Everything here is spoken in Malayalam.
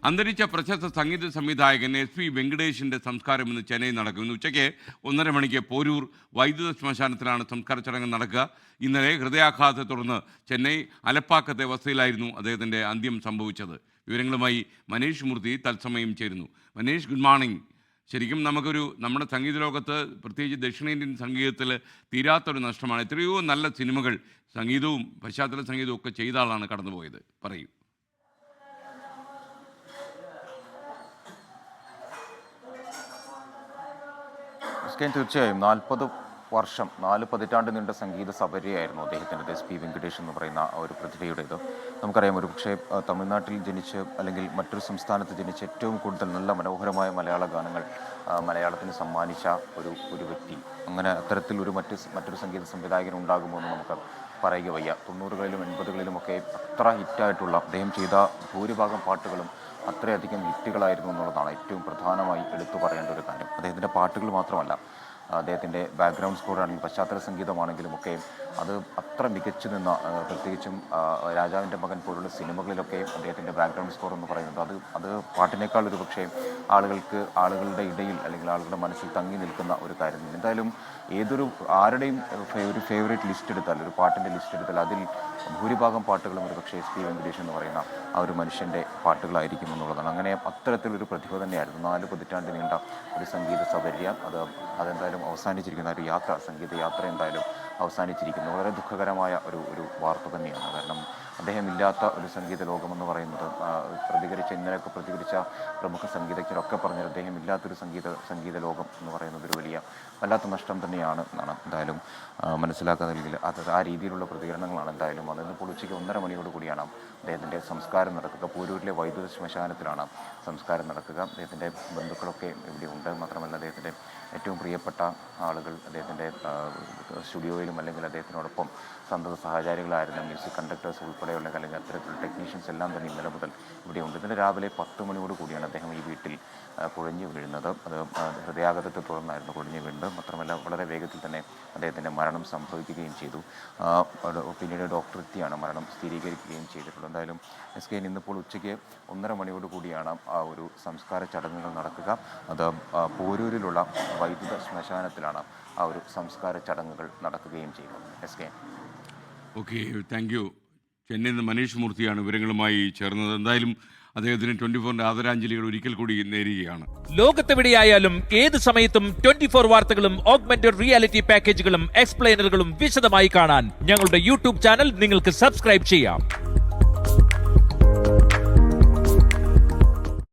അന്തരിച്ച പ്രശസ്ത സംഗീത സംവിധായകൻ SP വെങ്കടേഷിൻ്റെ സംസ്കാരം ഇന്ന് ചെന്നൈയിൽ നടക്കും. ഇന്ന് ഉച്ചയ്ക്ക് 1:30 മണിക്ക് പോരൂർ വൈദ്യുത ശ്മശാനത്തിലാണ് സംസ്കാര ചടങ്ങ് നടക്കുക. ഇന്നലെ ഹൃദയാഘാതത്തെ തുടർന്ന് ചെന്നൈ അലപ്പാക്കത്തെ വസതിയിലായിരുന്നു അദ്ദേഹത്തിൻ്റെ അന്ത്യം സംഭവിച്ചത്. വിവരങ്ങളുമായി മനീഷ് മൂർത്തി തത്സമയം ചേരുന്നു. Manish, good morning. ശരിക്കും നമ്മുടെ സംഗീത ലോകത്ത്, പ്രത്യേകിച്ച് ദക്ഷിണേന്ത്യൻ സംഗീതത്തിൽ തീരാത്തൊരു നഷ്ടമാണ്. എത്രയോ നല്ല സിനിമകൾ, സംഗീതവും പശ്ചാത്തല സംഗീതവും ഒക്കെ ചെയ്ത ആളാണ് കടന്നുപോയത്. പറയൂ. തീർച്ചയായും 40 വർഷം, 4 പതിറ്റാണ്ട് നീണ്ട സംഗീത സബരിയായിരുന്നു അദ്ദേഹത്തിൻ്റെ SP വെങ്കടേഷ് എന്ന് പറയുന്ന ഒരു പ്രതിഭയുടേത്. നമുക്കറിയാം, ഒരു പക്ഷേ തമിഴ്നാട്ടിൽ ജനിച്ച് അല്ലെങ്കിൽ മറ്റൊരു സംസ്ഥാനത്ത് ജനിച്ച് ഏറ്റവും കൂടുതൽ നല്ല മനോഹരമായ മലയാള ഗാനങ്ങൾ മലയാളത്തിന് സമ്മാനിച്ച ഒരു വ്യക്തി. അങ്ങനെ അത്തരത്തിൽ മറ്റൊരു സംഗീത സംവിധായകൻ ഉണ്ടാകുമോ എന്ന് നമുക്ക് പറയുക വയ്യ. 90കളിലും 80കളിലുമൊക്കെ അത്ര ഹിറ്റായിട്ടുള്ള അദ്ദേഹം ചെയ്ത ഭൂരിഭാഗം പാട്ടുകളും അത്രയധികം ഹിറ്റുകളായിരുന്നു എന്നുള്ളതാണ് ഏറ്റവും പ്രധാനമായി എടുത്തു പറയേണ്ട ഒരു കാര്യം. അദ്ദേഹത്തിൻ്റെ പാട്ടുകൾ മാത്രമല്ല, അദ്ദേഹത്തിൻ്റെ ബാക്ക്ഗ്രൗണ്ട് സ്കോറാണെങ്കിലും പശ്ചാത്തല സംഗീതമാണെങ്കിലും ഒക്കെ അത് അത്ര മികച്ചു നിന്ന, പ്രത്യേകിച്ചും രാജാവിൻ്റെ മകൻ പോലുള്ള സിനിമകളിലൊക്കെ അദ്ദേഹത്തിൻ്റെ ബാക്ക്ഗ്രൗണ്ട് സ്കോർ എന്ന് പറയുന്നത് അത് പാട്ടിനേക്കാൾ ഒരു പക്ഷേ ആളുകളുടെ ഇടയിൽ അല്ലെങ്കിൽ ആളുകളുടെ മനസ്സിൽ തങ്ങി നിൽക്കുന്ന ഒരു കാര്യം. എന്തായാലും ആരുടെയും ഒരു ഫേവറേറ്റ് ലിസ്റ്റ് എടുത്താൽ, ഒരു പാട്ടിൻ്റെ ലിസ്റ്റ് എടുത്താൽ അതിൽ ഭൂരിഭാഗം പാട്ടുകളും ഒരു പക്ഷേ SP വെങ്കടേഷ് എന്ന് പറയുന്ന ആ ഒരു മനുഷ്യൻ്റെ പാട്ടുകളായിരിക്കും എന്നുള്ളതാണ്. അങ്ങനെ അത്തരത്തിലൊരു പ്രതിഭ തന്നെയായിരുന്നു. 4 പതിറ്റാണ്ട് നീണ്ട ഒരു സംഗീത സബര്യ അതെന്തായാലും അവസാനിച്ചിരിക്കുന്ന ഒരു സംഗീത യാത്ര എന്തായാലും അവസാനിച്ചിരിക്കുന്നു. വളരെ ദുഃഖകരമായ ഒരു വാർത്ത തന്നെയാണ്. കാരണം അദ്ദേഹം ഇല്ലാത്ത ഒരു സംഗീത ലോകമെന്ന് പറയുന്നത്, ഇന്നലെയൊക്കെ പ്രതികരിച്ച പ്രമുഖ സംഗീതജ്ഞരൊക്കെ പറഞ്ഞത് അദ്ദേഹം ഇല്ലാത്തൊരു സംഗീത ലോകം എന്ന് പറയുന്നത് ഒരു വലിയ വല്ലാത്ത നഷ്ടം തന്നെയാണ് എന്നാണ് എന്തായാലും മനസ്സിലാക്കുന്നതിൽ. ആ രീതിയിലുള്ള പ്രതികരണങ്ങളാണ് എന്തായാലും അത്. ഇന്നിപ്പോൾ ഉച്ചയ്ക്ക് 1:30 മണിയോട് കൂടിയാണ് അദ്ദേഹത്തിൻ്റെ സംസ്കാരം നടക്കുക. പോരൂരിലെ വൈദ്യുത ശ്മശാനത്തിലാണ് സംസ്കാരം നടക്കുക. അദ്ദേഹത്തിൻ്റെ ബന്ധുക്കളൊക്കെ ഇവിടെ ഉണ്ട്. മാത്രമല്ല, അദ്ദേഹത്തിൻ്റെ ഏറ്റവും പ്രിയപ്പെട്ട ആളുകൾ അദ്ദേഹത്തിൻ്റെ സ്റ്റുഡിയോയിലും അല്ലെങ്കിൽ അദ്ദേഹത്തിനോടൊപ്പം സന്തത സഹചാരികളായിരുന്ന മ്യൂസിക് കണ്ടക്ടേഴ്സ് ഉൾപ്പെടെയുള്ള അല്ലെങ്കിൽ അത്തരത്തിലുള്ള ടെക്നീഷ്യൻസ് എല്ലാം തന്നെ ഇന്നലെ മുതൽ ഇവിടെയുണ്ട്. ഇന്നലെ രാവിലെ 10 മണിയോട് കൂടിയാണ് അദ്ദേഹം ഈ വീട്ടിൽ കുഴഞ്ഞു വീഴുന്നത്. അത് ഹൃദയാഘാതത്തെ തുടർന്നായിരുന്നു കുഴഞ്ഞു വീഴുന്നത്. മാത്രമല്ല, വളരെ വേഗത്തിൽ തന്നെ അദ്ദേഹത്തിൻ്റെ മരണം സംഭവിക്കുകയും ചെയ്തു. പിന്നീട് ഡോക്ടർ എത്തിയാണ് മരണം സ്ഥിരീകരിക്കുകയും ചെയ്തിട്ടുള്ളത്. എന്തായാലും SK ഇന്നിപ്പോൾ ഉച്ചയ്ക്ക് 1:30 മണിയോട് കൂടിയാണ് ആ ഒരു സംസ്കാര ചടങ്ങുകൾ നടക്കുക. അത് പോരൂരിലുള്ള വൈദ്യുത ശ്മശാനത്തിലാണ് ആ ഒരു സംസ്കാര ചടങ്ങുകൾ നടക്കുകയും ചെയ്യുന്നത്. SK. Okay, thank you. ചെന്നൈയിൽ നിന്ന് മനീഷ് മൂർത്തിയാണ് വിവരങ്ങളുമായി ചേർന്നത്. എന്തായാലും അദ്ദേഹത്തിന് 24 ആദരാഞ്ജലികൾ ഒരിക്കൽ കൂടി നേരുകയാണ്. ലോകത്തെവിടെയായാലും ഏത് സമയത്തും 24 വാർത്തകളും ഓഗ്മെന്റഡ് റിയാലിറ്റി പാക്കേജുകളും എക്സ്പ്ലെയിനറുകളും വിശദമായി കാണാൻ ഞങ്ങളുടെ YouTube ചാനൽ നിങ്ങൾക്ക് സബ്സ്ക്രൈബ് ചെയ്യാം.